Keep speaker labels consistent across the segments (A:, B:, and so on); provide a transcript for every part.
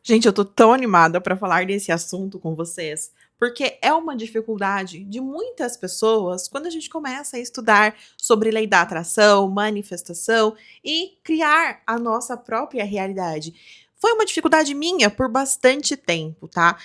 A: Gente, eu tô tão animada para falar desse assunto com vocês, porque é uma dificuldade de muitas pessoas quando a gente começa a estudar sobre lei da atração, manifestação e criar a nossa própria realidade. Foi uma dificuldade minha por bastante tempo, tá?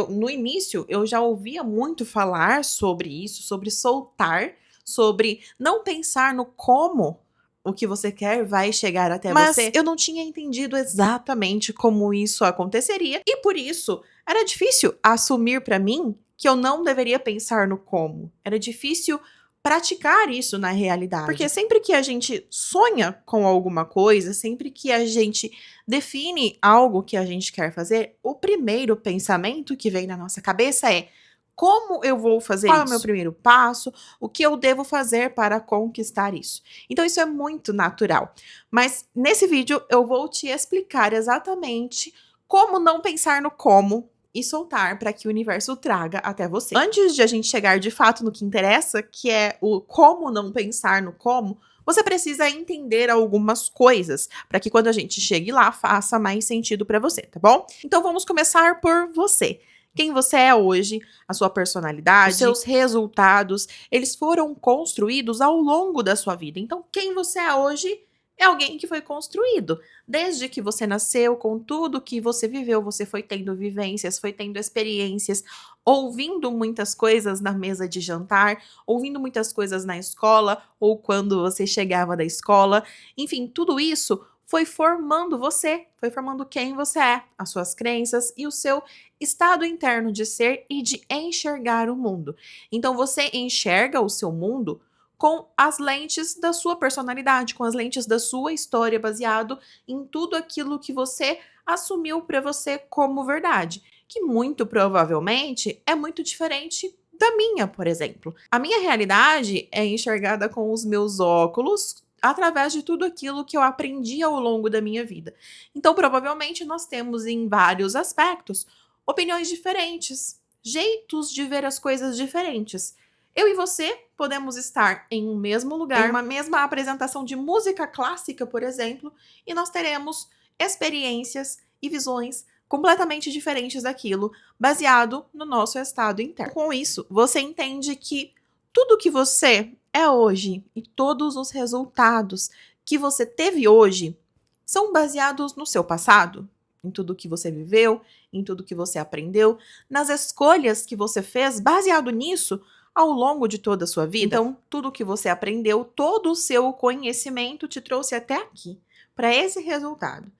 A: No início, eu já ouvia muito falar sobre isso, sobre soltar, sobre não pensar no como o que você quer vai chegar até você. Mas eu não tinha entendido exatamente como isso aconteceria e por isso era difícil assumir para mim que eu não deveria pensar no como. Era difícil praticar isso na realidade. Porque sempre que a gente sonha com alguma coisa, sempre que a gente define algo que a gente quer fazer, o primeiro pensamento que vem na nossa cabeça é: como eu vou fazer isso? Qual é o meu primeiro passo? O que eu devo fazer para conquistar isso? Então, isso é muito natural. Mas nesse vídeo eu vou te explicar exatamente como não pensar no como e soltar para que o universo traga até você. Antes de a gente chegar de fato no que interessa, que é o como não pensar no como, você precisa entender algumas coisas para que quando a gente chegue lá faça mais sentido para você, tá bom? Então vamos começar por você. Quem você é hoje, a sua personalidade, os seus resultados, eles foram construídos ao longo da sua vida. Então, quem você é hoje é alguém que foi construído. Desde que você nasceu, com tudo que você viveu, você foi tendo vivências, foi tendo experiências, ouvindo muitas coisas na mesa de jantar, ouvindo muitas coisas na escola ou quando você chegava da escola. Enfim, tudo isso foi formando você, foi formando quem você é, as suas crenças e o seu estado interno de ser e de enxergar o mundo. Então você enxerga o seu mundo com as lentes da sua personalidade, com as lentes da sua história, baseado em tudo aquilo que você assumiu para você como verdade, que muito provavelmente é muito diferente da minha, por exemplo. A minha realidade é enxergada com os meus óculos através de tudo aquilo que eu aprendi ao longo da minha vida. Então, provavelmente nós temos em vários aspectos opiniões diferentes, jeitos de ver as coisas diferentes. Eu e você podemos estar em um mesmo lugar, em uma mesma apresentação de música clássica, por exemplo, e nós teremos experiências e visões completamente diferentes daquilo, baseado no nosso estado interno. Com isso, você entende que tudo que você é hoje e todos os resultados que você teve hoje são baseados no seu passado, em tudo que você viveu, em tudo que você aprendeu, nas escolhas que você fez baseado nisso ao longo de toda a sua vida. Então, tudo que você aprendeu, todo o seu conhecimento te trouxe até aqui, para esse resultado.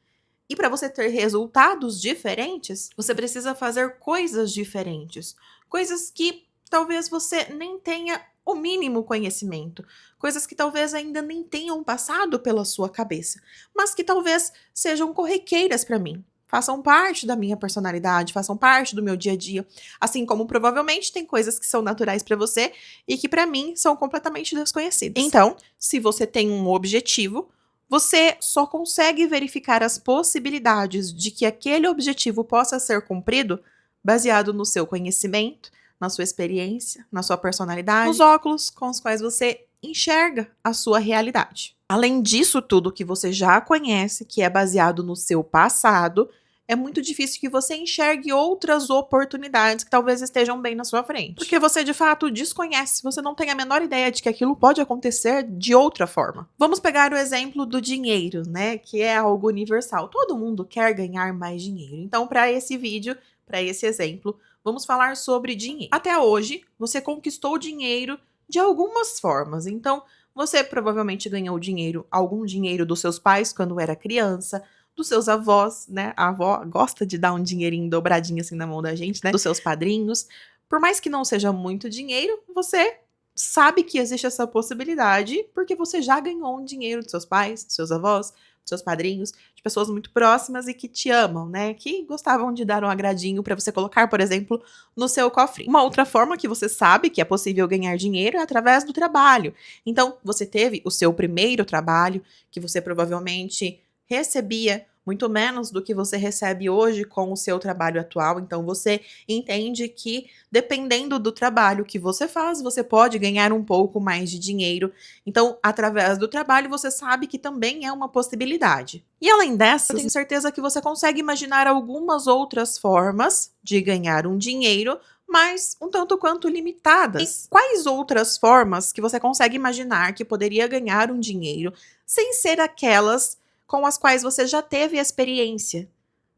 A: E para você ter resultados diferentes, você precisa fazer coisas diferentes, coisas que talvez você nem tenha o mínimo conhecimento, coisas que talvez ainda nem tenham passado pela sua cabeça, mas que talvez sejam corriqueiras para mim. Façam parte da minha personalidade, façam parte do meu dia a dia. Assim como provavelmente tem coisas que são naturais para você e que para mim são completamente desconhecidas. Então, se você tem um objetivo, você só consegue verificar as possibilidades de que aquele objetivo possa ser cumprido baseado no seu conhecimento, na sua experiência, na sua personalidade, nos óculos com os quais você enxerga a sua realidade. Além disso tudo que você já conhece, que é baseado no seu passado, é muito difícil que você enxergue outras oportunidades que talvez estejam bem na sua frente. Porque você de fato desconhece, você não tem a menor ideia de que aquilo pode acontecer de outra forma. Vamos pegar o exemplo do dinheiro, né? Que é algo universal. Todo mundo quer ganhar mais dinheiro. Então, para esse vídeo, para esse exemplo, vamos falar sobre dinheiro. Até hoje, você conquistou dinheiro de algumas formas. Então, você provavelmente ganhou dinheiro, algum dinheiro dos seus pais quando era criança, dos seus avós, né? A avó gosta de dar um dinheirinho dobradinho assim na mão da gente, né? Dos seus padrinhos. Por mais que não seja muito dinheiro, você sabe que existe essa possibilidade porque você já ganhou um dinheiro dos seus pais, dos seus avós, dos seus padrinhos, de pessoas muito próximas e que te amam, né? Que gostavam de dar um agradinho para você colocar, por exemplo, no seu cofrinho. Uma outra forma que você sabe que é possível ganhar dinheiro é através do trabalho. Então, você teve o seu primeiro trabalho, que você provavelmente recebia muito menos do que você recebe hoje com o seu trabalho atual. Então você entende que, dependendo do trabalho que você faz, você pode ganhar um pouco mais de dinheiro. Então, através do trabalho, você sabe que também é uma possibilidade. E além dessa, eu tenho certeza que você consegue imaginar algumas outras formas de ganhar um dinheiro, mas um tanto quanto limitadas. E quais outras formas que você consegue imaginar que poderia ganhar um dinheiro sem ser aquelas com as quais você já teve experiência?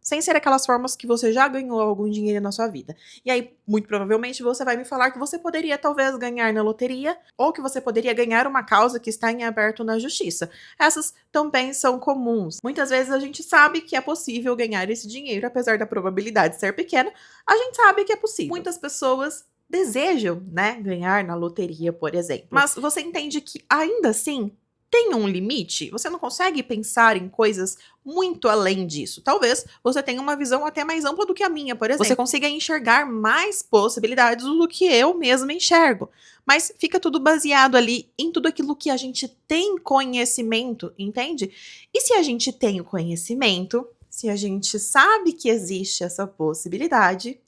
A: Sem ser aquelas formas que você já ganhou algum dinheiro na sua vida. E aí, muito provavelmente, você vai me falar que você poderia talvez ganhar na loteria, ou que você poderia ganhar uma causa que está em aberto na justiça. Essas também são comuns. Muitas vezes a gente sabe que é possível ganhar esse dinheiro, apesar da probabilidade ser pequena, a gente sabe que é possível. Muitas pessoas desejam, né, ganhar na loteria, por exemplo. Mas você entende que ainda assim tem um limite? Você não consegue pensar em coisas muito além disso. Talvez você tenha uma visão até mais ampla do que a minha, por exemplo. Você consiga enxergar mais possibilidades do que eu mesma enxergo. Mas fica tudo baseado ali em tudo aquilo que a gente tem conhecimento, entende? E se a gente tem o conhecimento, se a gente sabe que existe essa possibilidade,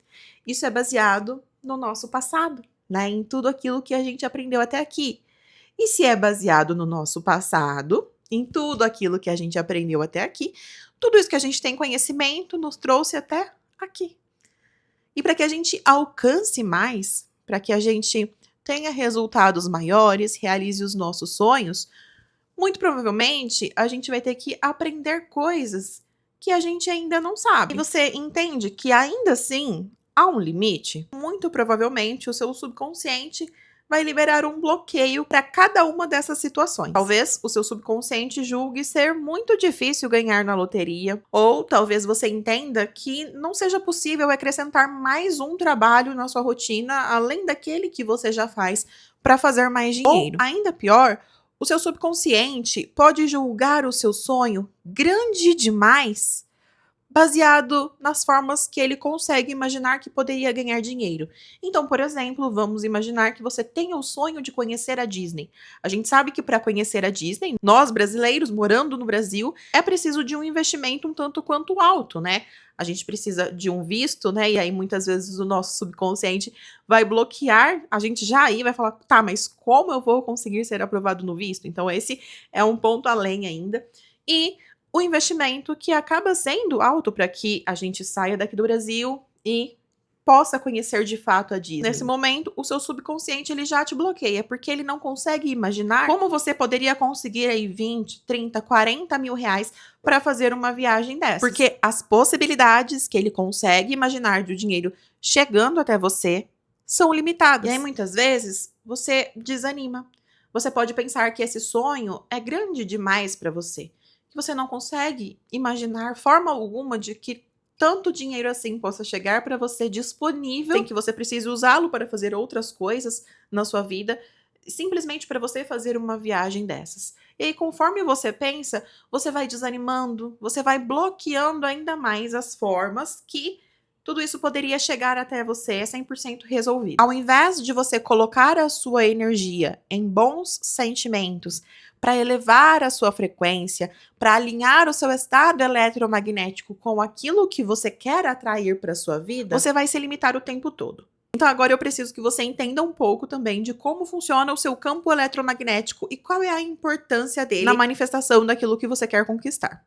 A: isso é baseado no nosso passado, né? Em tudo aquilo que a gente aprendeu até aqui. E se é baseado no nosso passado, em tudo aquilo que a gente aprendeu até aqui, tudo isso que a gente tem conhecimento nos trouxe até aqui. E para que a gente alcance mais, para que a gente tenha resultados maiores, realize os nossos sonhos, muito provavelmente a gente vai ter que aprender coisas que a gente ainda não sabe. E você entende que ainda assim há um limite? Muito provavelmente o seu subconsciente vai liberar um bloqueio para cada uma dessas situações. Talvez o seu subconsciente julgue ser muito difícil ganhar na loteria, ou talvez você entenda que não seja possível acrescentar mais um trabalho na sua rotina, além daquele que você já faz, para fazer mais dinheiro. Ou, ainda pior, o seu subconsciente pode julgar o seu sonho grande demais, baseado nas formas que ele consegue imaginar que poderia ganhar dinheiro. Então, por exemplo, vamos imaginar que você tenha o sonho de conhecer a Disney. A gente sabe que para conhecer a Disney, nós brasileiros morando no Brasil, é preciso de um investimento um tanto quanto alto, né? A gente precisa de um visto, né? E aí muitas vezes o nosso subconsciente vai bloquear, a gente já aí vai falar, tá, mas como eu vou conseguir ser aprovado no visto? Então esse é um ponto além ainda. E o investimento que acaba sendo alto para que a gente saia daqui do Brasil e possa conhecer de fato a Disney. Nesse momento, o seu subconsciente ele já te bloqueia, porque ele não consegue imaginar como você poderia conseguir aí 20, 30, 40 mil reais para fazer uma viagem dessas. Porque as possibilidades que ele consegue imaginar do dinheiro chegando até você são limitadas. E aí, muitas vezes, você desanima. Você pode pensar que esse sonho é grande demais para você. Você não consegue imaginar forma alguma de que tanto dinheiro assim possa chegar para você disponível, sem que você precise usá-lo para fazer outras coisas na sua vida, simplesmente para você fazer uma viagem dessas. E aí, conforme você pensa, você vai desanimando, você vai bloqueando ainda mais as formas que tudo isso poderia chegar até você 100% resolvido. Ao invés de você colocar a sua energia em bons sentimentos, para elevar a sua frequência, para alinhar o seu estado eletromagnético com aquilo que você quer atrair para sua vida, você vai se limitar o tempo todo. Então agora eu preciso que você entenda um pouco também de como funciona o seu campo eletromagnético e qual é a importância dele na manifestação daquilo que você quer conquistar.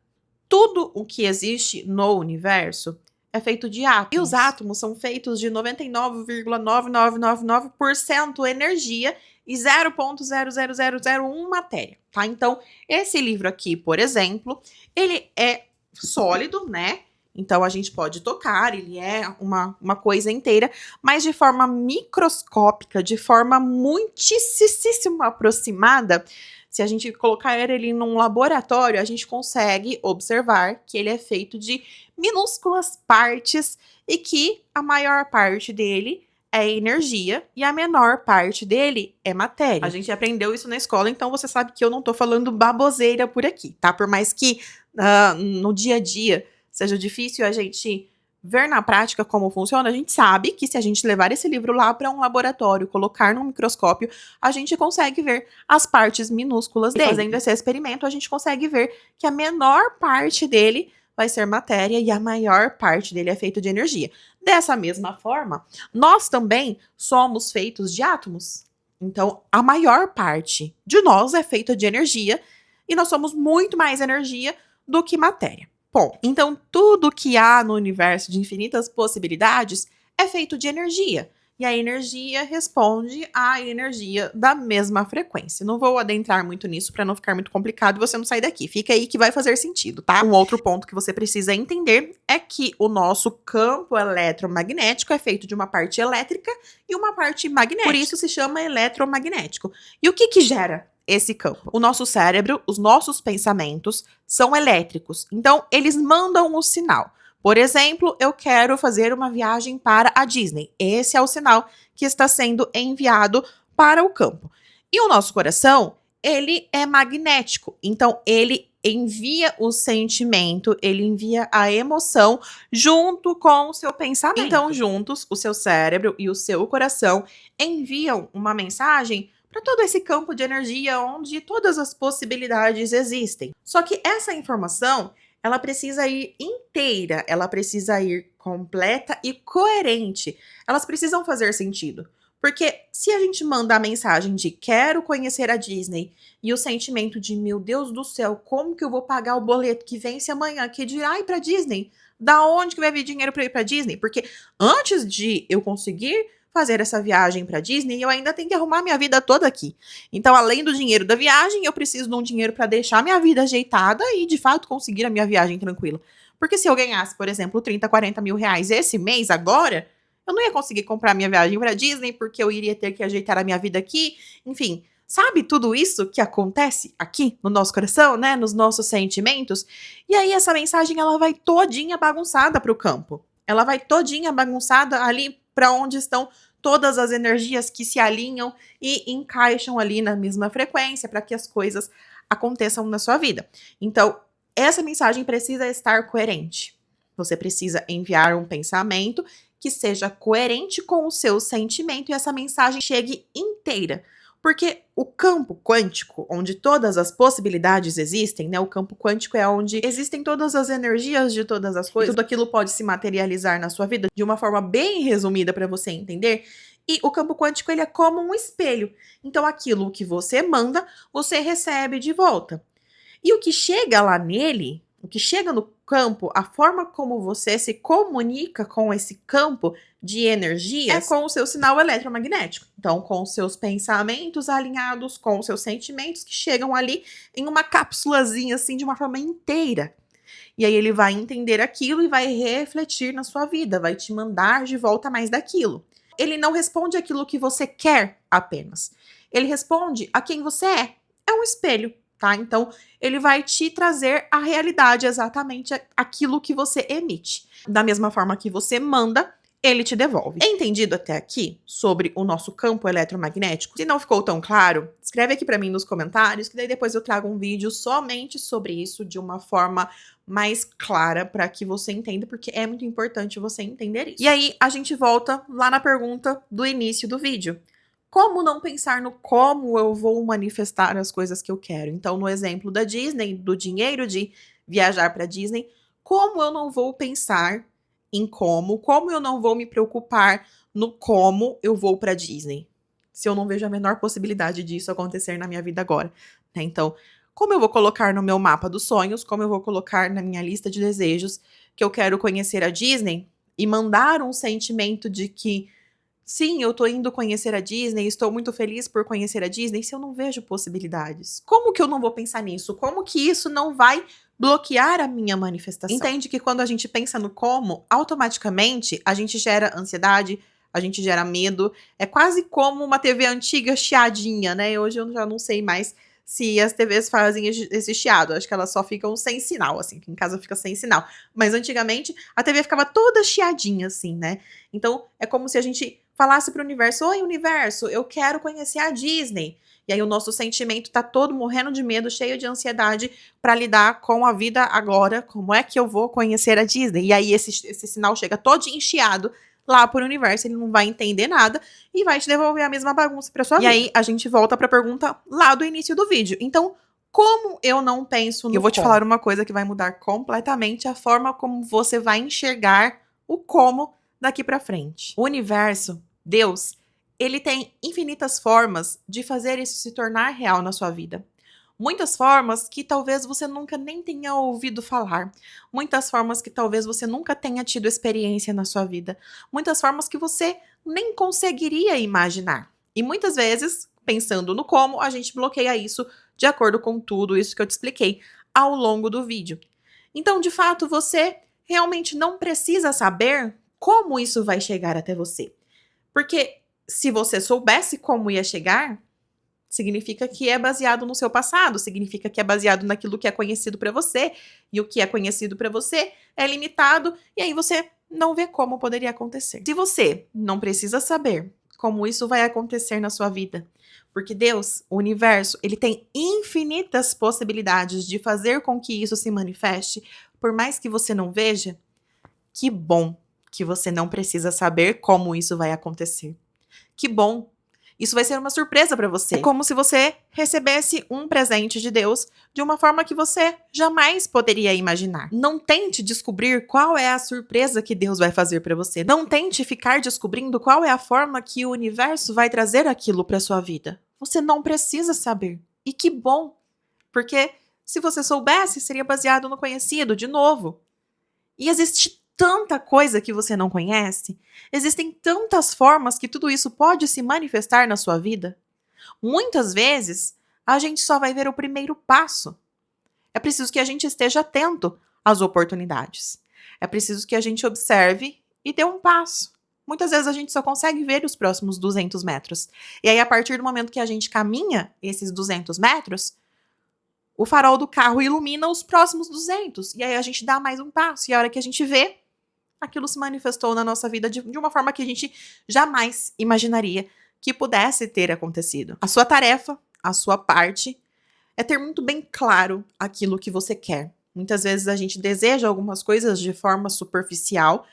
A: Tudo o que existe no universo é feito de átomos. E os átomos são feitos de 99,9999% energia e 0,00001 matéria, tá? Então, esse livro aqui, por exemplo, ele é sólido, né? Então, a gente pode tocar, ele é uma coisa inteira, mas de forma microscópica, de forma muitíssimo aproximada, se a gente colocar ele num laboratório, a gente consegue observar que ele é feito de minúsculas partes e que a maior parte dele é energia e a menor parte dele é matéria. A gente aprendeu isso na escola, então você sabe que eu não tô falando baboseira por aqui, tá? Por mais que no dia a dia seja difícil a gente ver na prática como funciona, a gente sabe que se a gente levar esse livro lá para um laboratório, colocar num microscópio, a gente consegue ver as partes minúsculas dele. E fazendo esse experimento, a gente consegue ver que a menor parte dele vai ser matéria e a maior parte dele é feito de energia. Dessa mesma forma, nós também somos feitos de átomos. Então, a maior parte de nós é feita de energia e nós somos muito mais energia do que matéria. Bom, então tudo que há no universo de infinitas possibilidades é feito de energia. E a energia responde à energia da mesma frequência. Não vou adentrar muito nisso para não ficar muito complicado e você não sair daqui. Fica aí que vai fazer sentido, tá? Um outro ponto que você precisa entender é que o nosso campo eletromagnético é feito de uma parte elétrica e uma parte magnética. Por isso se chama eletromagnético. E o que gera esse campo? O nosso cérebro, os nossos pensamentos são elétricos. Então, eles mandam um sinal. Por exemplo, eu quero fazer uma viagem para a Disney. Esse é o sinal que está sendo enviado para o campo. E o nosso coração, ele é magnético. Então, ele envia o sentimento, ele envia a emoção junto com o seu pensamento. Então, juntos, o seu cérebro e o seu coração enviam uma mensagem para todo esse campo de energia onde todas as possibilidades existem. Só que essa informação, ela precisa ir inteira, ela precisa ir completa e coerente. Elas precisam fazer sentido. Porque se a gente manda a mensagem de quero conhecer a Disney e o sentimento de meu Deus do céu, como que eu vou pagar o boleto que vence amanhã, que dirá ir para Disney? Da onde que vai vir dinheiro para ir para Disney? Porque antes de eu conseguir fazer essa viagem para Disney, eu ainda tenho que arrumar minha vida toda aqui. Então, além do dinheiro da viagem, eu preciso de um dinheiro para deixar minha vida ajeitada e, de fato, conseguir a minha viagem tranquila. Porque se eu ganhasse, por exemplo, 30, 40 mil reais esse mês, agora, eu não ia conseguir comprar minha viagem para Disney, porque eu iria ter que ajeitar a minha vida aqui. Enfim, sabe tudo isso que acontece aqui no nosso coração, né? Nos nossos sentimentos? E aí, essa mensagem, ela vai todinha bagunçada para o campo. Ela vai todinha bagunçada ali para onde estão todas as energias que se alinham e encaixam ali na mesma frequência para que as coisas aconteçam na sua vida. Então, essa mensagem precisa estar coerente. Você precisa enviar um pensamento que seja coerente com o seu sentimento e essa mensagem chegue inteira. Porque o campo quântico, onde todas as possibilidades existem, né? O campo quântico é onde existem todas as energias de todas as coisas. E tudo aquilo pode se materializar na sua vida de uma forma bem resumida para você entender. E o campo quântico, ele é como um espelho. Então, aquilo que você manda, você recebe de volta. E o que chega lá nele, o que chega no campo, a forma como você se comunica com esse campo de energia é com o seu sinal eletromagnético. Então, com os seus pensamentos alinhados com os seus sentimentos que chegam ali em uma cápsulazinha assim de uma forma inteira. E aí ele vai entender aquilo e vai refletir na sua vida, vai te mandar de volta mais daquilo. Ele não responde aquilo que você quer apenas. Ele responde a quem você é. É um espelho. Tá? Então, ele vai te trazer a realidade, exatamente aquilo que você emite. Da mesma forma que você manda, ele te devolve. Entendido até aqui sobre o nosso campo eletromagnético? Se não ficou tão claro, escreve aqui para mim nos comentários, que daí depois eu trago um vídeo somente sobre isso, de uma forma mais clara, para que você entenda, porque é muito importante você entender isso. E aí, a gente volta lá na pergunta do início do vídeo. Como não pensar no como eu vou manifestar as coisas que eu quero? Então, no exemplo da Disney, do dinheiro de viajar para Disney, como eu não vou pensar em como eu não vou me preocupar no como eu vou para Disney, se eu não vejo a menor possibilidade disso acontecer na minha vida agora, né? Então, como eu vou colocar no meu mapa dos sonhos, como eu vou colocar na minha lista de desejos que eu quero conhecer a Disney e mandar um sentimento de que sim, eu tô indo conhecer a Disney, estou muito feliz por conhecer a Disney, se eu não vejo possibilidades. Como que eu não vou pensar nisso? Como que isso não vai bloquear a minha manifestação? Entende que quando a gente pensa no como, automaticamente a gente gera ansiedade, a gente gera medo. É quase como uma TV antiga chiadinha, né? Hoje eu já não sei mais se as TVs fazem esse chiado. Acho que elas só ficam sem sinal, assim, que em casa fica sem sinal. Mas antigamente a TV ficava toda chiadinha, assim, né? Então é como se a gente falasse para o universo: oi, universo, eu quero conhecer a Disney. E aí o nosso sentimento tá todo morrendo de medo, cheio de ansiedade para lidar com a vida agora. Como é que eu vou conhecer a Disney? E aí esse sinal chega todo enchiado lá pro universo, ele não vai entender nada e vai te devolver a mesma bagunça pra sua vida. E aí a gente volta pra pergunta lá do início do vídeo. Então, Como eu não penso no
B: Eu vou te
A: como?
B: falar uma coisa que vai mudar completamente a forma como você vai enxergar o como daqui pra frente.
A: O universo, Deus, ele tem infinitas formas de fazer isso se tornar real na sua vida. Muitas formas que talvez você nunca nem tenha ouvido falar. Muitas formas que talvez você nunca tenha tido experiência na sua vida. Muitas formas que você nem conseguiria imaginar. E muitas vezes, pensando no como, a gente bloqueia isso de acordo com tudo isso que eu te expliquei ao longo do vídeo. Então, de fato, você realmente não precisa saber como isso vai chegar até você. Porque se você soubesse como ia chegar, significa que é baseado no seu passado, significa que é baseado naquilo que é conhecido para você, e o que é conhecido para você é limitado, e aí você não vê como poderia acontecer. Se você não precisa saber como isso vai acontecer na sua vida, porque Deus, o universo, ele tem infinitas possibilidades de fazer com que isso se manifeste, por mais que você não veja, que bom que você não precisa saber como isso vai acontecer. Que bom. Isso vai ser uma surpresa para você. É como se você recebesse um presente de Deus de uma forma que você jamais poderia imaginar. Não tente descobrir qual é a surpresa que Deus vai fazer para você. Não tente ficar descobrindo qual é a forma que o universo vai trazer aquilo para sua vida. Você não precisa saber. E que bom, porque se você soubesse, seria baseado no conhecido, de novo. E existe tanta coisa que você não conhece, existem tantas formas que tudo isso pode se manifestar na sua vida. Muitas vezes, a gente só vai ver o primeiro passo. É preciso que a gente esteja atento às oportunidades. É preciso que a gente observe e dê um passo. Muitas vezes a gente só consegue ver os próximos 200 metros. E aí, a partir do momento que a gente caminha esses 200 metros, o farol do carro ilumina os próximos 200. E aí a gente dá mais um passo. E a hora que a gente vê, aquilo se manifestou na nossa vida de uma forma que a gente jamais imaginaria que pudesse ter acontecido. A sua tarefa, a sua parte, é ter muito bem claro aquilo que você quer. Muitas vezes a gente deseja algumas coisas de forma superficial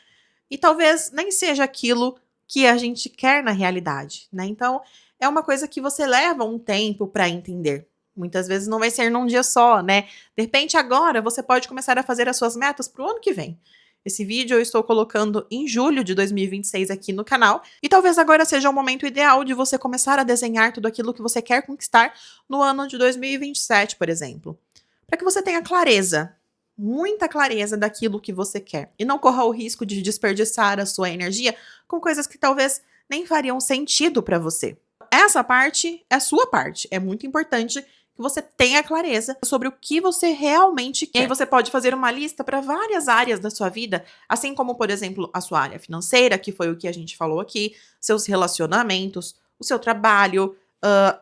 A: e talvez nem seja aquilo que a gente quer na realidade, né? Então, é uma coisa que você leva um tempo para entender. Muitas vezes não vai ser num dia só, né? De repente, agora você pode começar a fazer as suas metas para o ano que vem. Esse vídeo eu estou colocando em julho de 2026 aqui no canal, e talvez agora seja o momento ideal de você começar a desenhar tudo aquilo que você quer conquistar no ano de 2027, por exemplo. Para que você tenha clareza, muita clareza daquilo que você quer, e não corra o risco de desperdiçar a sua energia com coisas que talvez nem fariam sentido para você. Essa parte é a sua parte, é muito importante que você tenha clareza sobre o que você realmente quer. E aí você pode fazer uma lista para várias áreas da sua vida, assim como, por exemplo, a sua área financeira, que foi o que a gente falou aqui, seus relacionamentos, o seu trabalho,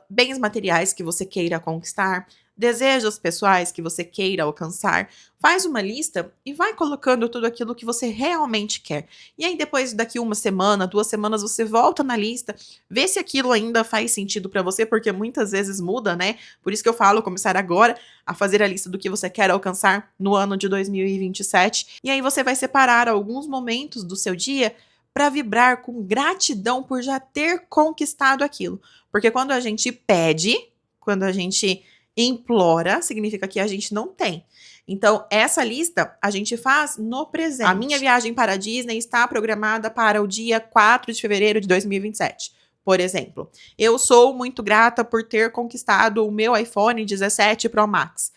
A: bens materiais que você queira conquistar, desejos pessoais que você queira alcançar. Faz uma lista e vai colocando tudo aquilo que você realmente quer. E aí depois, daqui uma semana, 2 semanas, você volta na lista, vê se aquilo ainda faz sentido para você, porque muitas vezes muda, né? Por isso que eu falo, começar agora a fazer a lista do que você quer alcançar no ano de 2027. E aí você vai separar alguns momentos do seu dia para vibrar com gratidão por já ter conquistado aquilo. Porque quando a gente pede, quando a gente implora, significa que a gente não tem. Então, essa lista a gente faz no presente. A minha viagem para a Disney está programada para o dia 4 de fevereiro de 2027, por exemplo. Eu sou muito grata por ter conquistado o meu iPhone 17 Pro Max.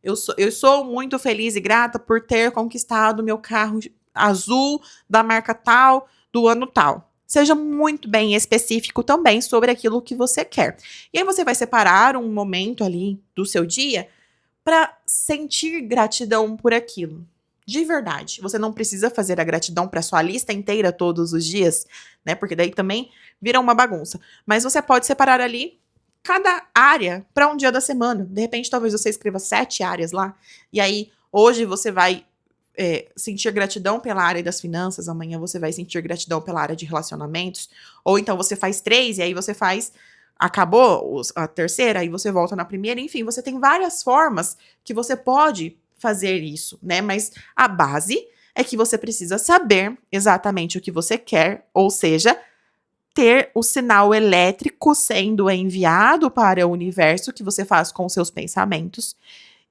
A: Eu sou muito feliz e grata por ter conquistado o meu carro azul da marca tal, do ano tal. Seja muito bem específico também sobre aquilo que você quer. E aí você vai separar um momento ali do seu dia para sentir gratidão por aquilo. De verdade. Você não precisa fazer a gratidão para sua lista inteira todos os dias, né? Porque daí também vira uma bagunça. Mas você pode separar ali cada área para um dia da semana. De repente, talvez você escreva 7 áreas lá. E aí, hoje você vai sentir gratidão pela área das finanças, amanhã você vai sentir gratidão pela área de relacionamentos, ou então você faz 3 e aí você faz, acabou a terceira, aí você volta na primeira, enfim, você tem várias formas que você pode fazer isso, né? Mas a base é que você precisa saber exatamente o que você quer, ou seja, ter o sinal elétrico sendo enviado para o universo que você faz com seus pensamentos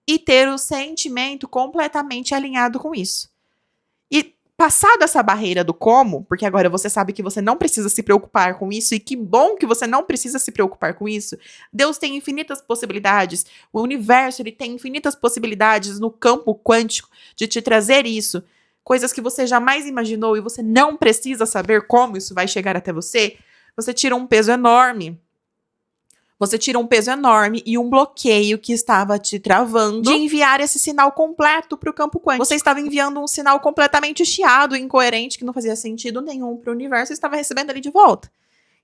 A: e ter o sentimento completamente alinhado com isso. E passado essa barreira do como, porque agora você sabe que você não precisa se preocupar com isso, e que bom que você não precisa se preocupar com isso. Deus tem infinitas possibilidades, o universo ele tem infinitas possibilidades no campo quântico de te trazer isso, coisas que você jamais imaginou e você não precisa saber como isso vai chegar até você. Você tira um peso enorme. Você tira um peso enorme e um bloqueio que estava te travando de enviar esse sinal completo para o campo quântico. Você estava enviando um sinal completamente chiado, incoerente, que não fazia sentido nenhum para o universo e estava recebendo ele de volta.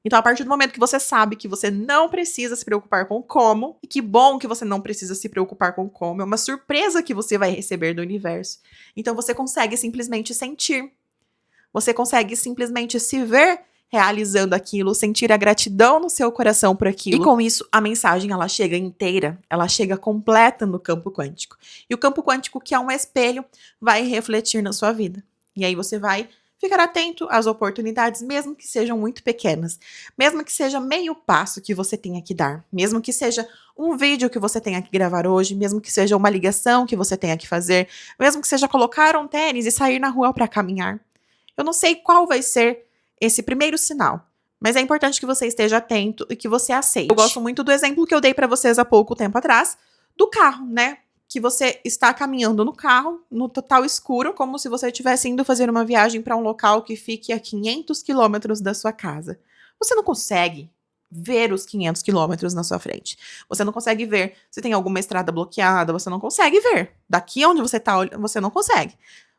A: Então, a partir do momento que você sabe que você não precisa se preocupar com como, e que bom que você não precisa se preocupar com como, é uma surpresa que você vai receber do universo. Então, você consegue simplesmente sentir. Você consegue simplesmente se ver realizando aquilo, sentir a gratidão no seu coração por aquilo. E com isso, a mensagem ela chega inteira, ela chega completa no campo quântico. E o campo quântico, que é um espelho, vai refletir na sua vida. E aí você vai ficar atento às oportunidades, mesmo que sejam muito pequenas, mesmo que seja meio passo que você tenha que dar, mesmo que seja um vídeo que você tenha que gravar hoje, mesmo que seja uma ligação que você tenha que fazer, mesmo que seja colocar um tênis e sair na rua para caminhar. Eu não sei qual vai ser esse primeiro sinal, mas é importante que você esteja atento e que você aceite. Eu gosto muito do exemplo que eu dei para vocês há pouco tempo atrás, do carro, né? Que você está caminhando no carro, no total escuro, como se você estivesse indo fazer uma viagem para um local que fique a 500 quilômetros da sua casa. Você não consegue ver os 500 quilômetros na sua frente. Você não consegue ver se tem alguma estrada bloqueada, você não consegue ver. Daqui onde você está, você não consegue.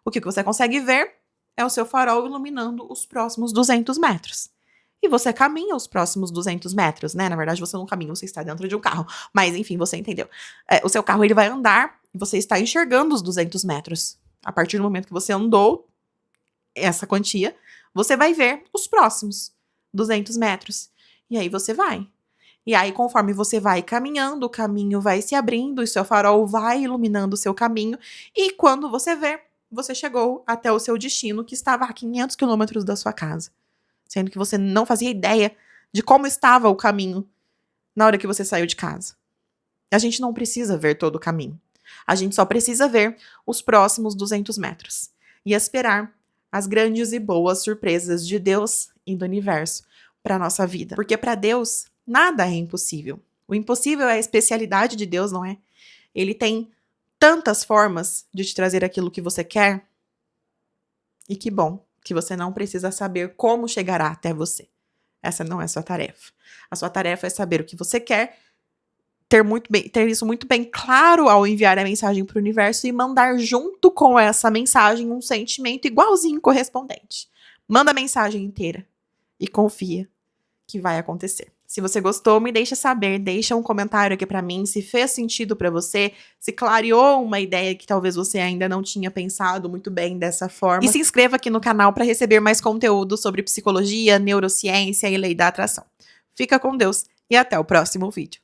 A: O que você consegue ver é o seu farol iluminando os próximos 200 metros. E você caminha os próximos 200 metros, né? Na verdade, você não caminha, você está dentro de um carro. Mas, enfim, você entendeu. O seu carro, ele vai andar e você está enxergando os 200 metros. A partir do momento que você andou essa quantia, você vai ver os próximos 200 metros. E aí você vai. E aí, conforme você vai caminhando, o caminho vai se abrindo, e seu farol vai iluminando o seu caminho. E quando você vê, você chegou até o seu destino, que estava a 500 quilômetros da sua casa. Sendo que você não fazia ideia de como estava o caminho na hora que você saiu de casa. A gente não precisa ver todo o caminho. A gente só precisa ver os próximos 200 metros. E esperar as grandes e boas surpresas de Deus e do universo para a nossa vida. Porque para Deus, nada é impossível. O impossível é a especialidade de Deus, não é? Ele tem tantas formas de te trazer aquilo que você quer. E que bom que você não precisa saber como chegará até você. Essa não é a sua tarefa. A sua tarefa é saber o que você quer, ter isso muito bem claro ao enviar a mensagem para o universo e mandar junto com essa mensagem um sentimento igualzinho correspondente. Manda a mensagem inteira e confia que vai acontecer. Se você gostou, me deixa saber, deixa um comentário aqui pra mim, se fez sentido pra você, se clareou uma ideia que talvez você ainda não tinha pensado muito bem dessa forma. E se inscreva aqui no canal para receber mais conteúdo sobre psicologia, neurociência e lei da atração. Fica com Deus e até o próximo vídeo.